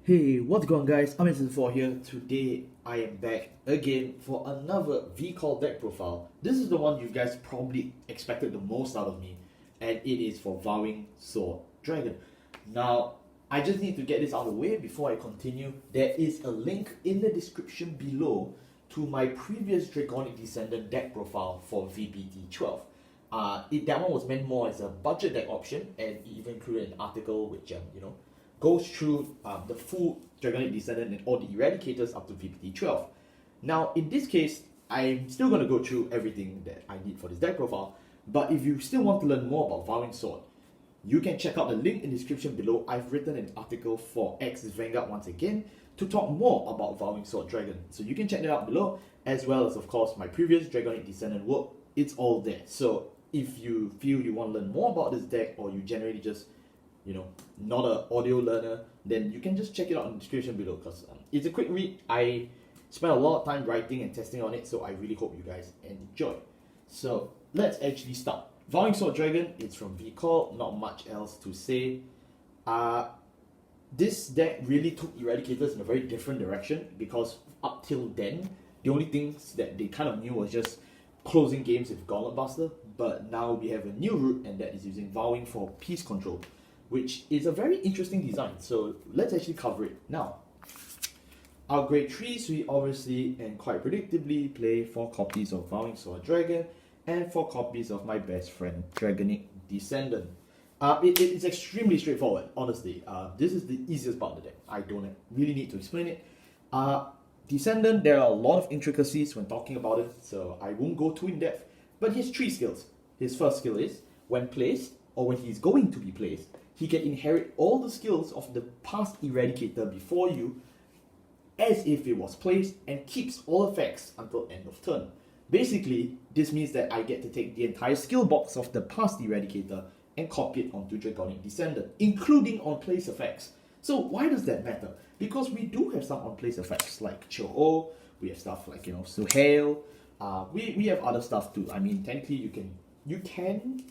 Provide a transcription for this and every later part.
Hey, what's going on guys? I'm Season4 here. Today I am back again for another V-Call deck profile. This is the one you guys probably expected the most out of me, and it is for Vowing Sword Dragon. Now, I just need to get this out of the way before I continue. There is a link in the description below to my previous Draconic Descendant deck profile for VBT12. That one was meant more as a budget deck option, and it even included an article which goes through the full Draconic Descendant and all the Eradicators up to VBT12. Now, in this case, I'm still going to go through everything that I need for this deck profile, but if you still want to learn more about Vowing Sword, you can check out the link in the description below. I've written an article for X Vanguard once again to talk more about Vowing Sword Dragon. So you can check that out below, as well as, of course, my previous Draconic Descendant work. It's all there. So if you feel you want to learn more about this deck, or you generally just not an audio learner, then you can just check it out in the description below, because it's a quick read. I spent a lot of time writing and testing on it, so I really hope you guys enjoy. So let's actually start. Vowing Sword Dragon, it's from V-Call, not much else to say. This deck really took Eradicators in a very different direction, because up till then, the only things that they kind of knew was just closing games with Gauntlet Buster, but now we have a new route, and that is using Vowing for Peace Control, which is a very interesting design. So let's actually cover it now. Our grade 3s, we obviously and quite predictably play 4 copies of Vowing Sword Dragon and 4 copies of my best friend Draconic Descendant. It's extremely straightforward, honestly. This is the easiest part of the deck. I don't really need to explain it. Descendant, there are a lot of intricacies when talking about it, so I won't go too in depth. But he has 3 skills. His first skill is, when placed, or when he's going to be placed, he can inherit all the skills of the past Eradicator before you as if it was placed, and keeps all effects until end of turn. Basically, this means that I get to take the entire skill box of the past Eradicator and copy it onto Draconic Descendant, including on-place effects. So why does that matter? Because we do have some on-place effects like Cho-O, we have stuff like, Suhail, we have other stuff too. I mean, technically you can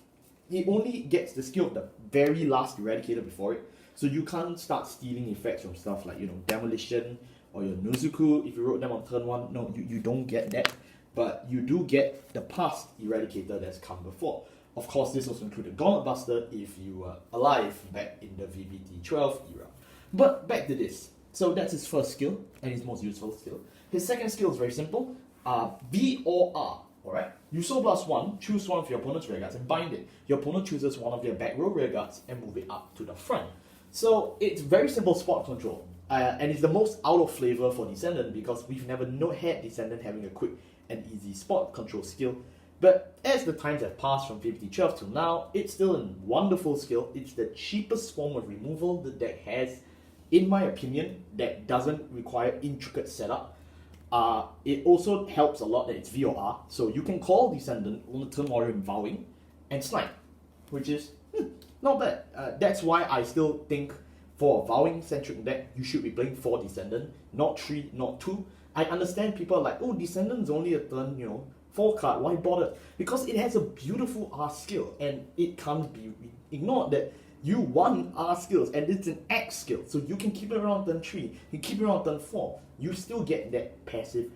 it only gets the skill of the very last Eradicator before it, so you can't start stealing effects from stuff like, Demolition or your Nozuku if you wrote them on turn 1. No, you don't get that, but you do get the past Eradicator that's come before. Of course, this also included Gauntlet Buster if you were alive back in the VBT12 era. But back to this. So that's his first skill, and his most useful skill. His second skill is very simple. B or R. Alright? You Soul Blast 1, choose one of your opponent's rear guards and bind it. Your opponent chooses one of their back row rear guards and move it up to the front. So it's very simple spot control. And it's the most out of flavor for Descendant, because we've never had Descendant having a quick and easy spot control skill. But as the times have passed from VBT12 till now, it's still a wonderful skill. It's the cheapest form of removal the deck has, in my opinion, that doesn't require intricate setup. It also helps a lot that it's VOR, so you can call Descendant on the turn while you're in Vowing and snipe, which is not bad. That's why I still think for a Vowing-centric deck, you should be playing 4 Descendant, not 3, not 2. I understand people are like, oh, Descendant's only a turn, 4 card, why bother? Because it has a beautiful R skill, and it can't be ignored that you want R skills, and it's an X skill, so you can keep it around turn 3, you keep it around turn 4, you still get that passive,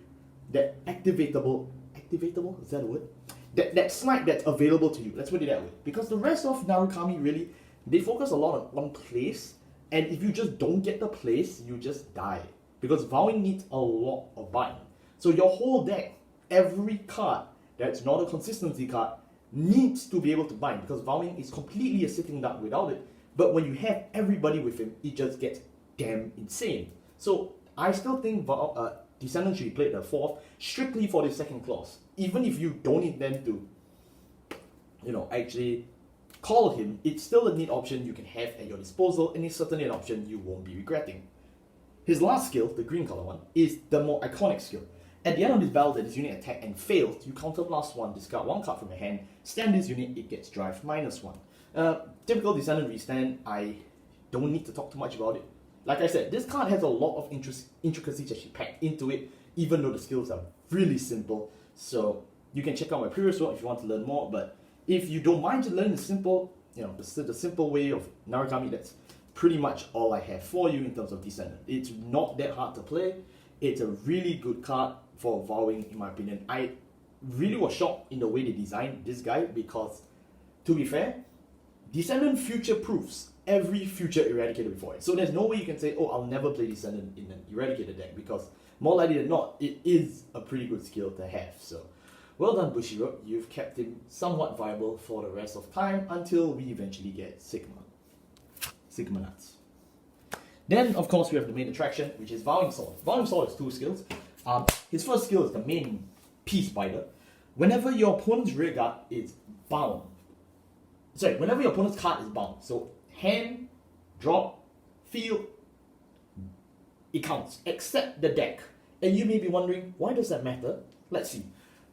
that activatable, is that a word? That snipe that's available to you, let's put it that way. Because the rest of Narukami really, they focus a lot on place, and if you just don't get the place, you just die. Because Vowing needs a lot of bind. So your whole deck, every card that's not a consistency card, needs to be able to bind, because Vowing is completely a sitting duck without it. But when you have everybody with him, it just gets damn insane. So I still think Descendant should be played the 4th strictly for the second clause. Even if you don't intend to, actually call him, it's still a neat option you can have at your disposal, and it's certainly an option you won't be regretting. His last skill, the green color one, is the more iconic skill. At the end of this battle that this unit attacked and failed, you counterblast 1, discard 1 card from your hand, stand this unit, it gets drive -1. Typical Descendant restand, I don't need to talk too much about it. Like I said, this card has a lot of intricacies that she packed into it, even though the skills are really simple. So you can check out my previous one if you want to learn more, but if you don't mind to learn the simple, the simple way of Narukami, that's pretty much all I have for you in terms of Descendant. It's not that hard to play. It's a really good card for Vowing, in my opinion. I really was shocked in the way they designed this guy because, to be fair, Descendant future-proofs every future Eradicator before it. So there's no way you can say, oh, I'll never play Descendant in an Eradicator deck, because more likely than not, it is a pretty good skill to have. So, well done Bushiroad, you've kept him somewhat viable for the rest of time until we eventually get Sigma Nuts. Then, of course, we have the main attraction, which is Vowing Sword. Vowing Sword is 2 skills. His first skill is the main Peace Spider. Whenever your opponent's rearguard is bound, whenever your opponent's card is bound, so hand, drop, field, it counts, except the deck. And you may be wondering, why does that matter? Let's see.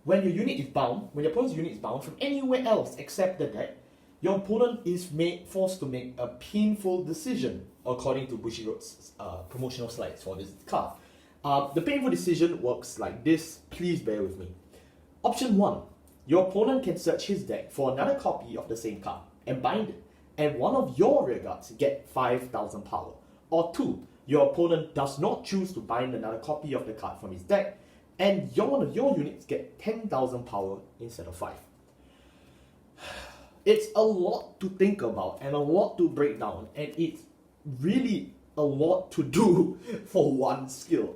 When your unit is bound, when your opponent's unit is bound from anywhere else except the deck, your opponent is forced to make a painful decision, according to Bushiroad's promotional slides for this card. The painful decision works like this. Please bear with me. Option 1. Your opponent can search his deck for another copy of the same card and bind it, and one of your rearguards get 5,000 power. Or 2. Your opponent does not choose to bind another copy of the card from his deck, and one of your units get 10,000 power instead of 5. It's a lot to think about and a lot to break down, and it's really a lot to do for one skill.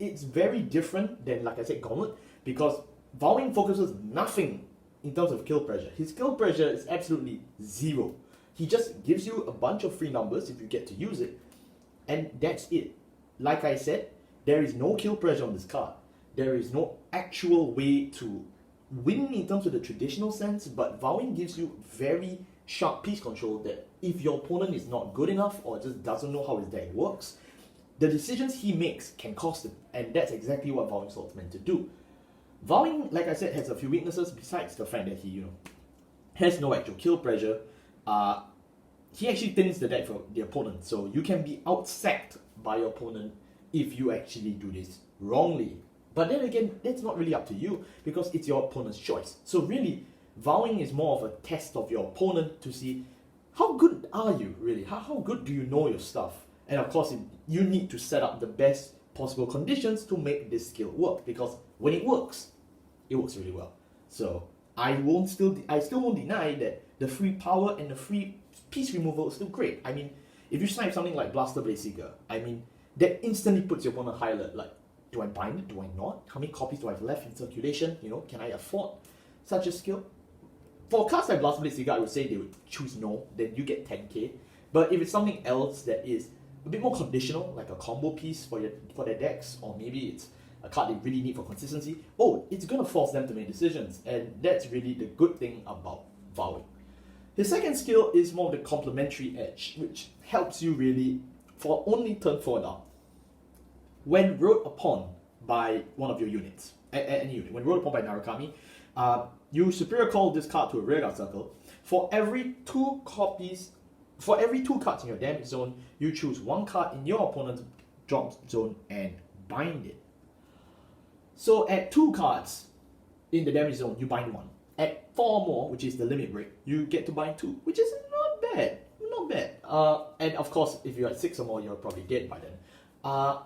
It's very different than, like I said, Gauntlet, because Vowing focuses nothing in terms of kill pressure. His kill pressure is absolutely 0. He just gives you a bunch of free numbers if you get to use it, and that's it. Like I said, there is no kill pressure on this card. There is no actual way to win in terms of the traditional sense, but Vowing gives you very sharp piece control that if your opponent is not good enough or just doesn't know how his deck works, the decisions he makes can cost him, and that's exactly what Vowing Sword is meant to do. Vowing, like I said, has a few weaknesses besides the fact that he, has no actual kill pressure. He actually thins the deck for the opponent, so you can be outsacked by your opponent if you actually do this wrongly. But then again, that's not really up to you because it's your opponent's choice. So really, Vowing is more of a test of your opponent to see how good are you really? How good do you know your stuff? And of course, you need to set up the best possible conditions to make this skill work, because when it works really well. So I still won't deny that the free power and the free piece removal is still great. I mean, if you snipe something like Blaster Blade Seeker, I mean, that instantly puts your opponent high alert. Like, do I bind it? Do I not? How many copies do I have left in circulation? Can I afford such a skill? For cards like Blaster Blade Seeker, I would say they would choose no, then you get 10k. But if it's something else that is a bit more conditional, like a combo piece for their decks, or maybe it's a card they really need for consistency, it's going to force them to make decisions, and that's really the good thing about Vowing. His second skill is more of the complementary edge, which helps you really for only turn 4 down. When rode upon by one of your units, any unit, when rode upon by Narukami, you superior call this card to a rearguard circle. For every 2 cards in your damage zone, you choose 1 card in your opponent's drop zone and bind it. So at 2 cards in the damage zone, you bind 1. At 4 more, which is the limit break, you get to bind 2, which is not bad. Not bad. And of course, if you're at 6 or more, you're probably dead by then.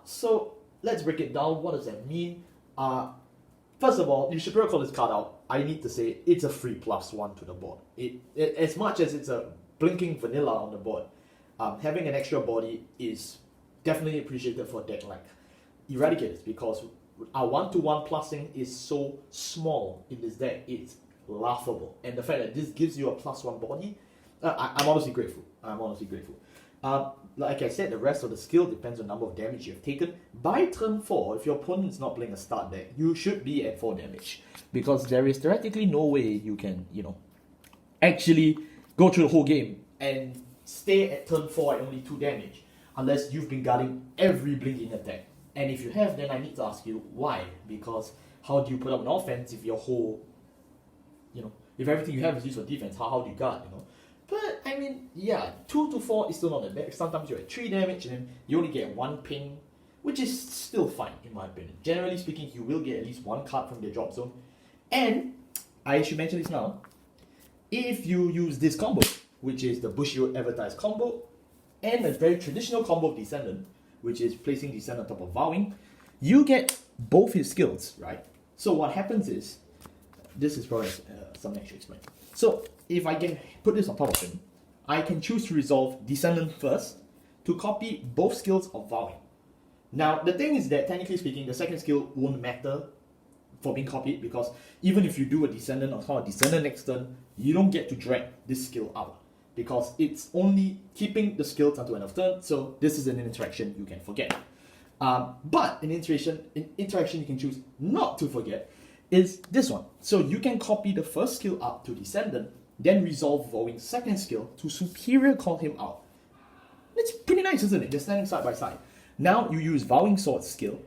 So let's break it down. What does that mean? First of all, you should probably call this card out. I need to say it's a free +1 to the board. As much as it's a blinking vanilla on the board, having an extra body is definitely appreciated for a deck like Eradicators, because our 1-to-1 plussing is so small in this deck, it's laughable. And the fact that this gives you a +1 body, I'm honestly grateful. Like I said, the rest of the skill depends on the number of damage you have taken. By turn 4, if your opponent is not playing a start deck, you should be at 4 damage, because there is theoretically no way you can, actually go through the whole game and stay at turn 4 at only 2 damage, unless you've been guarding every blinking attack. And if you have, then I need to ask you why, because how do you put up an offense if your whole, if everything you have is used for defense, how do you guard, But, I mean, 2 to 4 is still not that bad. Sometimes you're at 3 damage and then you only get 1 ping, which is still fine in my opinion. Generally speaking, you will get at least 1 card from the drop zone. And, I should mention this now, if you use this combo, which is the Bushiroad advertised combo, and a very traditional combo of Descendant, which is placing Descendant on top of Vowing, you get both his skills, right? So what happens is, this is probably something I should explain. So if I can put this on top of him, I can choose to resolve Descendant first to copy both skills of Vowing. Now, the thing is that, technically speaking, the second skill won't matter for being copied, because even if you do a Descendant or call a Descendant next turn, you don't get to drag this skill out, because it's only keeping the skills until end of turn, so this is an interaction you can forget. But an interaction you can choose not to forget is this one. So you can copy the first skill up to Descendant, then resolve Vowing's second skill to superior call him out. It's pretty nice, isn't it? They're standing side by side. Now you use Vowing Sword skill,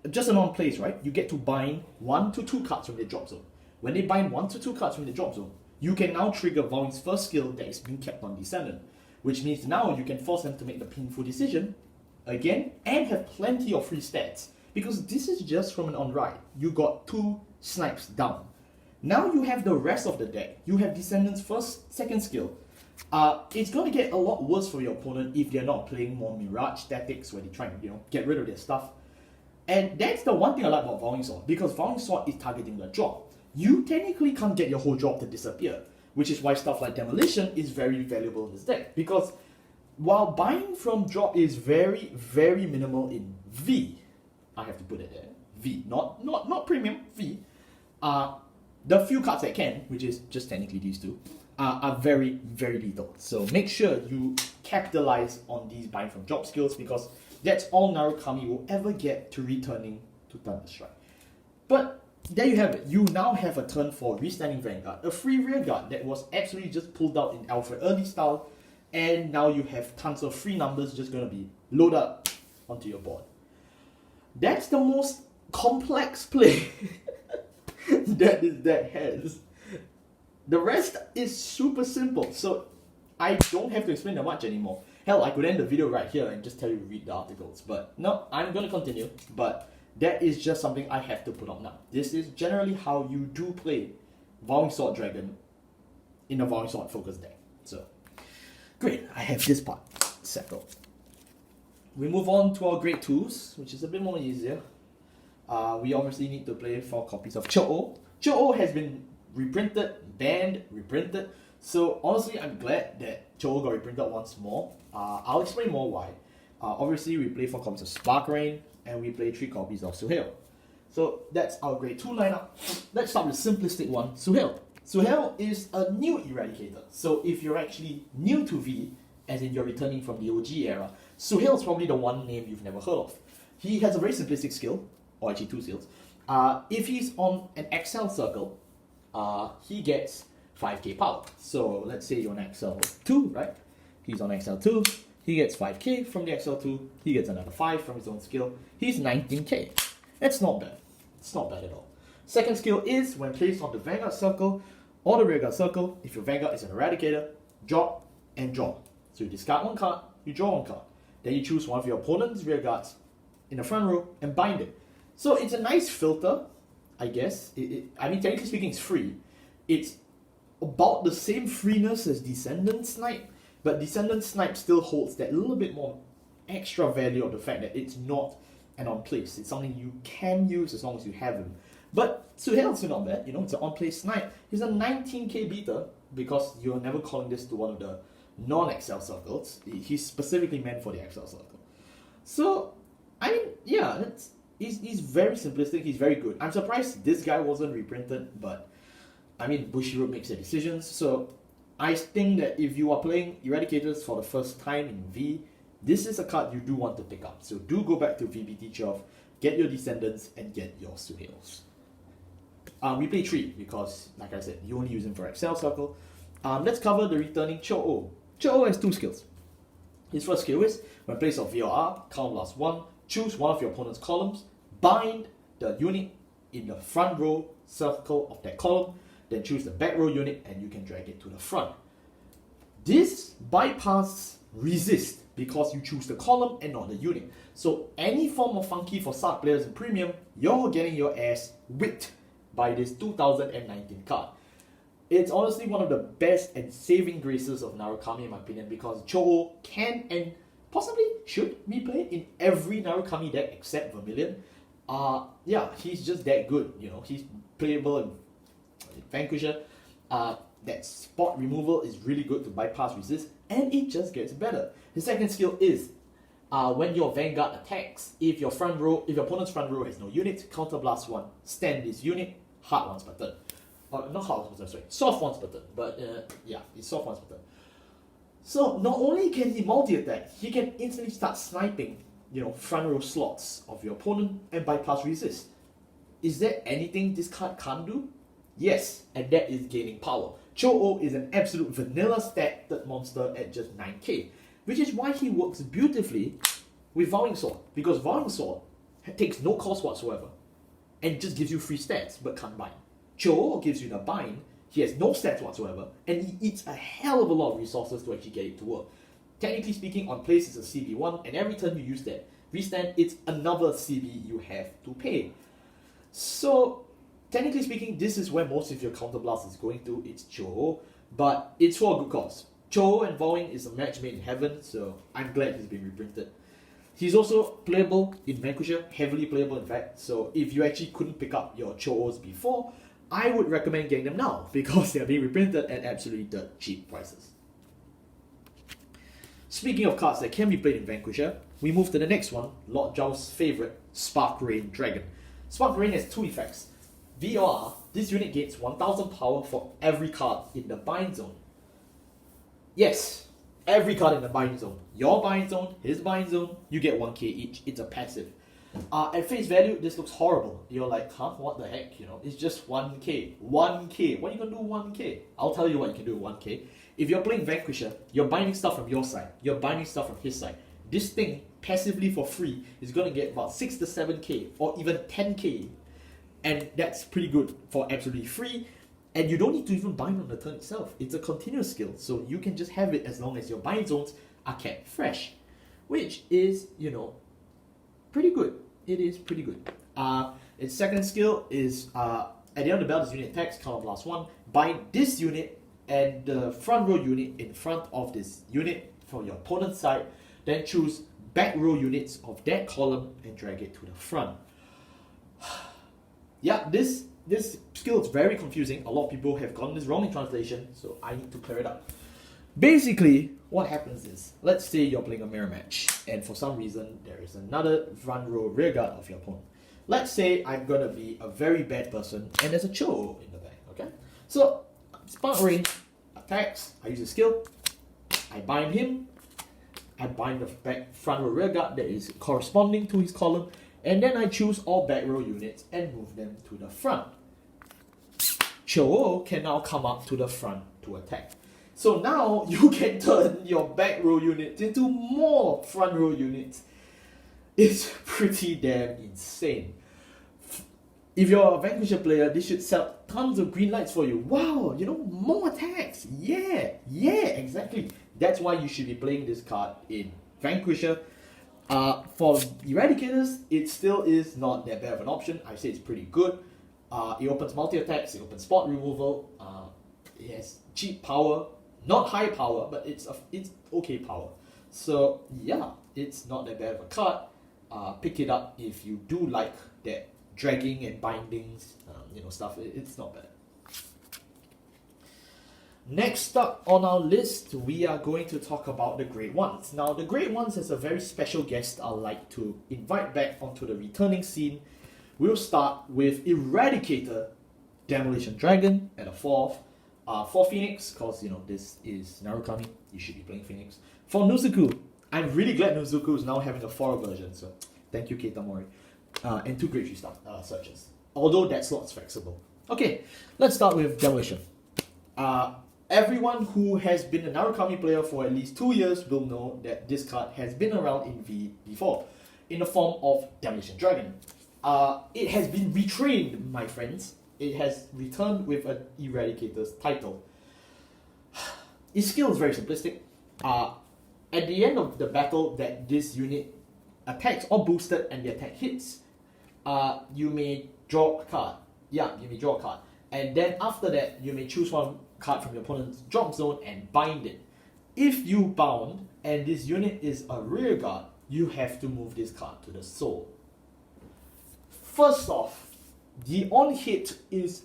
just an on place, right? You get to bind 1 to 2 cards from the drop zone. When they bind 1 to 2 cards from the drop zone, you can now trigger Vowing's first skill that is being kept on Descendant, which means now you can force them to make the painful decision again and have plenty of free stats, because this is just from an on ride. You got 2 snipes down. Now you have the rest of the deck. You have Descendant's second skill. It's going to get a lot worse for your opponent if they're not playing more Mirage tactics where they try and get rid of their stuff. And that's the one thing I like about Vowing Sword, because Vowing Sword is targeting the drop. You technically can't get your whole drop to disappear, which is why stuff like Demolition is very valuable in this deck, because while buying from drop is very, very minimal in V, I have to put it there, V, not premium, V, the few cards that can, which is just technically these two, are very, very lethal. So make sure you capitalize on these buying from drop skills, because that's all Narukami will ever get to returning to Thunderstrike. But there you have it. You now have a turn for Restanding Vanguard, a free rearguard that was absolutely just pulled out in Alfred early style, and now you have tons of free numbers just going to be loaded up onto your board. That's the most complex play that this deck has. The rest is super simple, so I don't have to explain that much anymore. Hell, I could end the video right here and just tell you to read the articles, but no, I'm going to continue. But that is just something I have to put up now. This is generally how you do play Vowing Sword Dragon in a Vowing Sword focused deck. So, great, I have this part settled. We move on to our grade 2s, which is a bit more easier. We obviously need to play 4 copies of Cho-Oh. Cho-Oh has been reprinted, banned, reprinted. So honestly, I'm glad that Cho-Oh got reprinted once more. I'll explain more why. Obviously, we play 4 copies of Spark Rain, and we play 3 copies of Suhail. So that's our grade 2 lineup. Let's start with the simplistic one, Suhail. Suhail is a new Eradicator. So if you're actually new to V, as in you're returning from the OG era, Suhail is probably the one name you've never heard of. He has a very simplistic skill, or actually 2 skills. If he's on an XL circle, he gets 5k power. So let's say you're on XL2, right? He's on XL2, he gets 5k from the XL2, he gets another 5 from his own skill, he's 19k. That's not bad. It's not bad at all. Second skill is, when placed on the Vanguard circle or the Rearguard circle, if your Vanguard is an Eradicator, drop and draw. So you discard 1 card, you draw 1 card. Then you choose one of your opponent's Rearguards in the front row and bind it. So it's a nice filter, I guess. I mean, technically speaking, it's free. It's about the same freeness as Descendant Snipe, but Descendant Snipe still holds that little bit more extra value of the fact that it's not an on-place. It's something you can use as long as you have him. But Suhail's not bad, it's an on-place snipe. He's a 19k beater, because you're never calling this to one of the non-XL circles. He's specifically meant for the XL circle. So, I mean, yeah, he's very simplistic, he's very good. I'm surprised this guy wasn't reprinted, but I mean, Bushiroad makes their decisions. So, I think that if you are playing Eradicators for the first time in V, this is a card you do want to pick up. So do go back to VBT 12, get your Descendants, and get your Suhails. We play 3 because, like I said, you only use him for XL circle. Let's cover the returning Cho-Oh. Cho-Oh has 2 skills. His first skill is, when placed on VOR, count last 1, choose one of your opponent's columns, bind the unit in the front row circle of that column, then choose the back row unit and you can drag it to the front. This bypasses resist because you choose the column and not the unit. So any form of funky for Sark players in Premium, you're getting your ass whipped by this 2019 card. It's honestly one of the best and saving graces of Narukami in my opinion, because Cho-Oh can and possibly should be played in every Narukami deck except Vermilion. Yeah, he's just that good, you know. He's playable in Vanquisher. That spot removal is really good to bypass resist, and it just gets better. His second skill is when your Vanguard attacks, if your opponent's front row has no unit, counterblast 1, stand this unit, hard once per turn. Not hard once per turn, sorry, soft once per turn. But yeah, it's soft once per turn. So not only can he multi-attack, he can instantly start sniping, you know, front row slots of your opponent and bypass resist. Is there anything this card can't do? Yes, and that is gaining power. Cho-Oh is an absolute vanilla stacked monster at just 9k, which is why he works beautifully with Vowing Sword, because Vowing Sword takes no cost whatsoever and just gives you free stats but can't bind. Cho-Oh gives you the bind, he has no stats whatsoever, and he eats a hell of a lot of resources to actually get it to work. Technically speaking, on place it's a CB1, and every time you use that restand, it's another CB you have to pay. So technically speaking, this is where most of your counterblast is going to. It's Cho-Oh, but it's for a good cause. Cho-Oh and Vowing is a match made in heaven, so I'm glad he's been reprinted. He's also playable in Vanquisher, heavily playable in fact, so if you actually couldn't pick up your Cho-Ohs before, I would recommend getting them now, because they're being reprinted at absolutely dirt cheap prices. Speaking of cards that can be played in Vanquisher, we move to the next one, Lord Zhao's favourite, Spark Rain Dragon. Spark Rain has two effects. VOR, this unit gains 1000 power for every card in the bind zone. Yes, every card in the bind zone. Your bind zone, his bind zone, you get 1k each. It's a passive. At face value, this looks horrible. You're like, huh, what the heck? You know, it's just 1k. 1k. What are you gonna do with 1k? I'll tell you what you can do with 1k. If you're playing Vanquisher, you're binding stuff from your side. You're binding stuff from his side. This thing, passively for free, is gonna get about 6 to 7k, or even 10k. And that's pretty good for absolutely free. And you don't need to even bind on the turn itself. It's a continuous skill, so you can just have it as long as your bind zones are kept fresh. Which is, you know, pretty good. It is pretty good. Its second skill is, at the end of the bell, this unit attacks, counterblast 1, bind this unit and the front row unit in front of this unit from your opponent's side, then choose back row units of that column and drag it to the front. Yeah, this skill is very confusing. A lot of people have gotten this wrong in translation, so I need to clear it up. Basically, what happens is, let's say you're playing a mirror match, and for some reason, there is another front row rear guard of your opponent. Let's say I'm gonna be a very bad person, and there's a Cho in the back, okay? So, Spark Rain attacks, I use a skill, I bind him, I bind the back front row rear guard that is corresponding to his column, and then I choose all back row units and move them to the front. Cho can now come up to the front to attack. So now you can turn your back row units into more front row units. It's pretty damn insane. If you're a Vanquisher player, this should sell tons of green lights for you. Wow, you know, more attacks. Yeah, exactly. That's why you should be playing this card in Vanquisher. For Eradicators, it still is not that bad of an option. I say it's pretty good. It opens multi-attacks, it opens spot removal, it has cheap power, not high power, but it's okay power. So yeah, it's not that bad of a card. Pick it up if you do like that dragging and bindings, stuff. It's not bad. Next up on our list, we are going to talk about the Great Ones. Now, the Great Ones has a very special guest I'd like to invite back onto the returning scene. We'll start with Eradicator, Demolition Dragon at a 4th. For Phoenix, because this is Narukami, you should be playing Phoenix. For Nuzuku, I'm really glad Nuzuku is now having a 4 version, so thank you Keita Mori. And 2 Great 3-star searches, although that slot's flexible. Okay, let's start with Demolition. Everyone who has been a Narukami player for at least 2 years will know that this card has been around in V before, in the form of Demolition Dragon. It has been retrained, my friends. It has returned with an Eradicator's title. Its skill is very simplistic. At the end of the battle that this unit attacks or boosted and the attack hits, you may draw a card. Yeah, you may draw a card. And then after that, you may choose one card from your opponent's drop zone and bind it. If you bound, and this unit is a rear guard, you have to move this card to the soul. First off, the on-hit is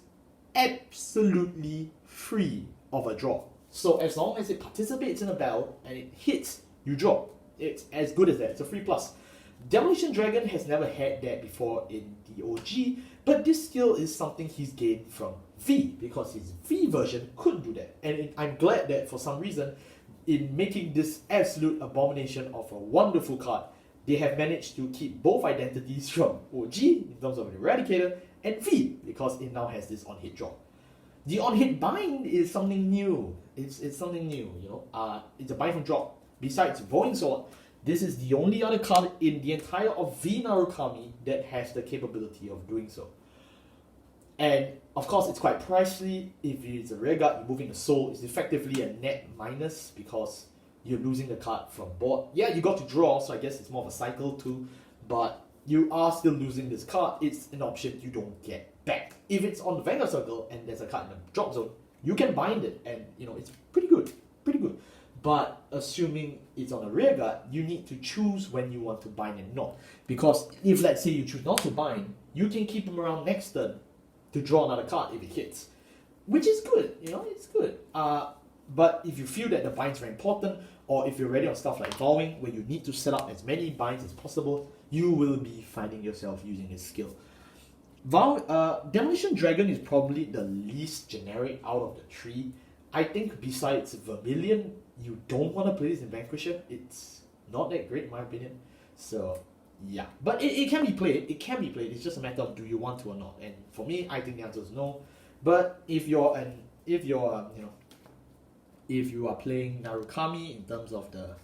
absolutely free of a draw. So as long as it participates in a battle and it hits, you draw. It's as good as that. It's a free plus. Demolition Dragon has never had that before in the OG, but this skill is something he's gained from V, because his V version couldn't do that. And I'm glad that for some reason, in making this absolute abomination of a wonderful card, they have managed to keep both identities from OG in terms of the Eradicator and V, because it now has this on-hit draw. The on-hit bind is something new. It's something new, you know. It's a bind from drop. Besides Vowing Sword, this is the only other card in the entire of V Narukami that has the capability of doing so. And of course, it's quite pricey. If it's a rear guard, you're moving the soul. It's effectively a net minus because you're losing the card from board. Yeah, you got to draw, so I guess it's more of a cycle too. But you are still losing this card. It's an option you don't get back. If it's on the Vanguard Circle and there's a card in the drop zone, you can bind it, and you know it's pretty good, pretty good. But assuming it's on a rear guard, you need to choose when you want to bind and not. Because if let's say you choose not to bind, you can keep him around next turn to draw another card if it hits, which is good. You know, it's good. But if you feel that the bind's very important, or if you're ready on stuff like Vowing, where you need to set up as many binds as possible, you will be finding yourself using his skill. Demolition Dragon is probably the least generic out of the three. I think besides Vermilion, you don't want to play this in Vanquisher. It's not that great in my opinion. So yeah, but it can be played. It can be played. It's just a matter of do you want to or not. And for me, I think the answer is no. But if you are playing Narukami in terms of the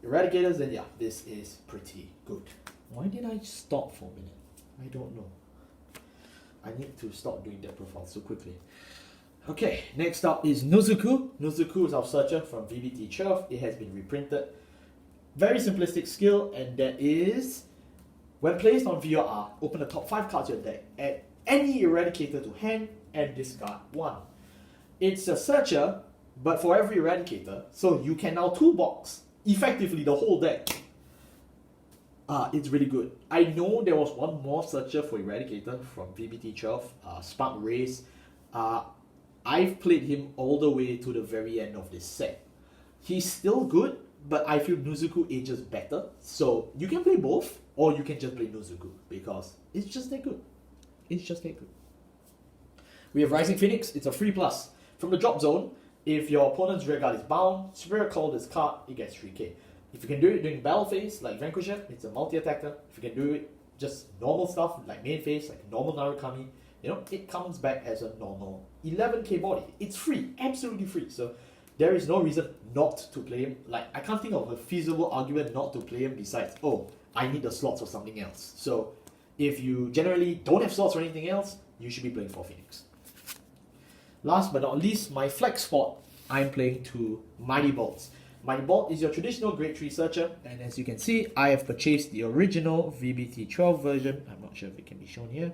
Eradicators, then yeah, this is pretty good. Why did I stop for a minute? I don't know. I need to stop doing that profile so quickly. Okay, next up is Nozuku. Nozuku is our searcher from VBT 12. It has been reprinted. Very simplistic skill, and that is when placed on VRR, open the top 5 cards of your deck, add any Eradicator to hand, and discard 1. It's a searcher, but for every Eradicator, so you can now toolbox effectively the whole deck. It's really good. I know there was one more searcher for Eradicator from VBT 12, Spark Race. I've played him all the way to the very end of this set. He's still good, but I feel Nozuku ages better. So you can play both, or you can just play Nozuku, because it's just that good. It's just that good. We have Rising Phoenix. It's a free plus. From the drop zone, if your opponent's rear guard is bound, Superior Call this card, it gets 3k. If you can do it during battle phase, like Vanquisher, it's a multi-attacker. If you can do it just normal stuff, like main phase, like normal Narukami, you know, it comes back as a normal 11k body. It's free, absolutely free. So there is no reason not to play him. Like, I can't think of a feasible argument not to play him besides, oh, I need the slots for something else. So if you generally don't have slots for anything else, you should be playing for Phoenix. Last but not least, my flex spot, I'm playing 2 Mighty Bolts. Mighty Bolt is your traditional grade 3 searcher, and as you can see, I have purchased the original VBT 12 version. I'm not sure if it can be shown here.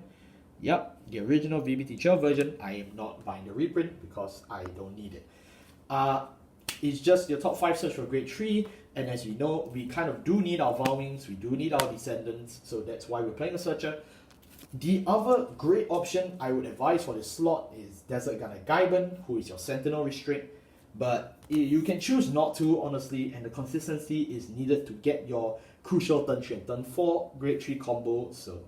Yep, the original VBT 12 version. I am not buying the reprint because I don't need it. It's just your top 5 search for grade 3, and as you know, we kind of do need our Vowings, we do need our Descendants, so that's why we're playing a searcher. The other great option I would advise for this slot is Desert Gunner Gaiban, who is your Sentinel Restraint. But you can choose not to, honestly, and the consistency is needed to get your crucial turn 3 and turn 4 grade 3 combo. So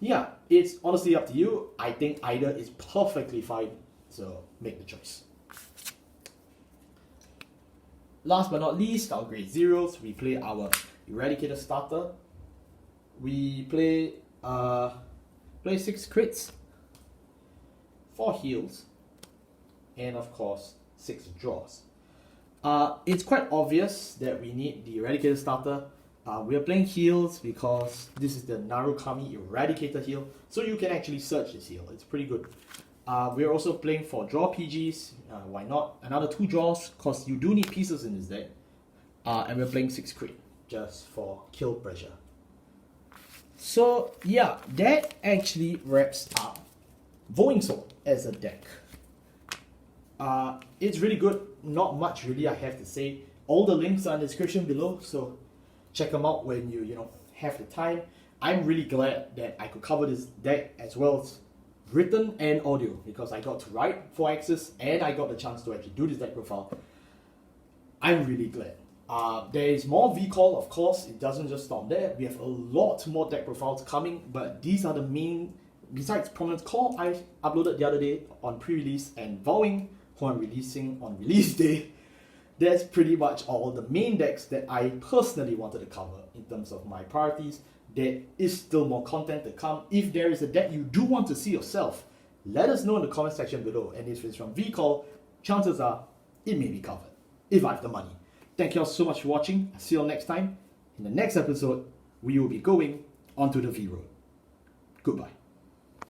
yeah, it's honestly up to you. I think either is perfectly fine, so make the choice. Last but not least, our grade 0s. We play our Eradicator starter. We play 6 crits, 4 heals, and of course 6 draws. It's quite obvious that we need the Eradicator starter. We are playing heals because this is the Narukami Eradicator heal, so you can actually search this heal. It's pretty good. We are also playing for draw PGs. Why not? Another 2 draws, because you do need pieces in this deck. And we're playing 6 crit just for kill pressure. So yeah, that actually wraps up Vowing Sword as a deck. It's really good. Not much really I have to say. All the links are in the description below, so check them out when you have the time. I'm really glad that I could cover this deck as well as written and audio, because I got to write for Axis and I got the chance to actually do this deck profile. I'm really glad. There is more VCall, of course. It doesn't just stop there. We have a lot more deck profiles coming, but these are the main. Besides Prominence Call, I uploaded the other day on pre-release, and Vowing, who I'm releasing on release day. That's pretty much all the main decks that I personally wanted to cover in terms of my priorities. There is still more content to come. If there is a deck you do want to see yourself, let us know in the comment section below. And if it's from VCall, chances are it may be covered, if I have the money. Thank you all so much for watching. I'll see you all next time. In the next episode, we will be going onto the V Road. Goodbye.